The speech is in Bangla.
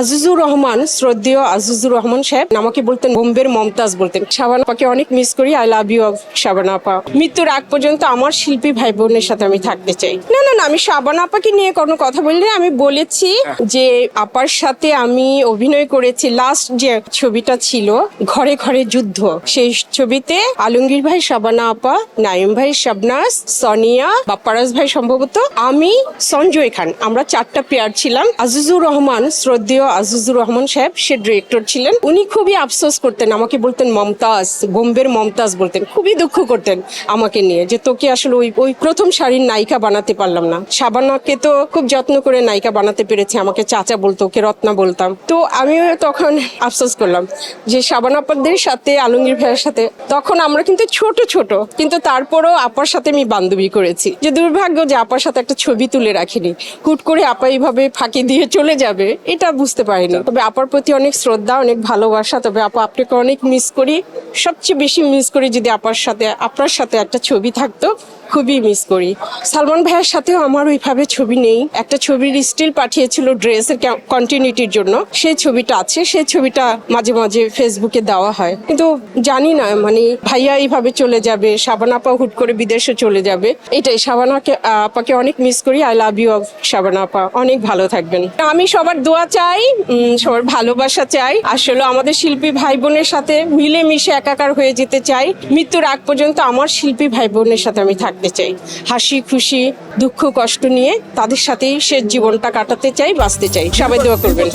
আজিজুর রহমান, শ্রদ্ধেয় আজিজুর রহমান সাহেব আমাকে বলতেন বোম্বের মমতাজ বলতেন। শাবানা আপাকে অনেক মিস করি। আই লাভ ইউ শাবানা আপা। মৃত্যুর আগ পর্যন্ত আমার শিল্পী ভাই বোনের সাথে আমি থাকতে চাই। না, আমি শাবানা আপাকে নিয়ে কোনো কথা বলিনি। আমি বলেছি যে আপার সাথে আমি অভিনয় করেছি। লাস্ট যে ছবিটা ছিল ঘরে ঘরে যুদ্ধ, সেই ছবিতে আলমগীর ভাই, শাবানা আপা, নাইম ভাই, শাবনাজ, সোনিয়া, বাপ্পারাজ ভাই সম্ভবত, আমি, সঞ্জয় খান, আমরা চারটা পেয়ার ছিলাম। আজিজুর রহমান, শ্রদ্ধেয় আজিজুর রহমান সাহেব, সে ডিরেক্টর ছিলেন। উনি খুবই আফসোস করতেন, আমাকে বলতেন মমতাজ, বোম্বের মমতাজ বলতেন। খুবই দুঃখ করতেন আমাকে নিয়ে, যে তোকে আসলে ওই প্রথম সারির নায়িকা বানাতে পারলাম না। শাবানাকে তো খুব যত্ন করে নায়িকা বানাতে পেরেছে, আমাকে চাচা বলতো, ওকে রত্না বলতাম। তো আমিও তখন আফসোস করলাম যে শাবানা আপাদের সাথে, আলমগীর ভাইয়ের সাথে, তখন আমরা কিন্তু ছোট কিন্তু তারপরও আপার সাথে আমি বান্ধবী করেছি। যে দুর্ভাগ্য যে আপার সাথে একটা ছবি তুলে রাখিনি। হুট করে আপা এইভাবে ফাঁকি দিয়ে চলে যাবে, এটা বুঝতে পারিনি। তবে আপার প্রতি অনেক শ্রদ্ধা, অনেক ভালোবাসা। তবে আপা, আপনাকে অনেক মিস করি। সবচেয়ে বেশি মিস করি যদি আপনার সাথে একটা ছবি থাকতো, খুবই মিস করি। সালমান ভাইয়ের সাথেও আমার ওইভাবে ছবি নেই। একটা ছবির স্টিল পাঠিয়েছিল ড্রেসের কন্টিনিউটির জন্য, সেই ছবিটা আছে। সেই ছবিটা মাঝে মাঝে ফেসবুকে দেওয়া হয়, কিন্তু জানি না মানে ভাইয়া এইভাবে চলে যাবে, শাবানা আপা হুট করে বিদেশে চলে যাবে, এটাই। আপাকে অনেক মিস করি। আই লাভ ইউ শাবানা আপা, অনেক ভালো থাকবেন। আমি সবার দোয়া চাই, সবার ভালোবাসা চাই। আসলে আমাদের শিল্পী ভাই বোনের সাথে মিলেমিশে একাকার হয়ে যেতে চাই। মৃত্যুর আগ পর্যন্ত আমার শিল্পী ভাই বোনের সাথে আমি থাকতে চাই। হাসি খুশি, দুঃখ কষ্ট নিয়ে তাদের সাথেই শেষ জীবনটা কাটাতে চাই, বাঁচতে চাই। সবাই দোয়া করবেন।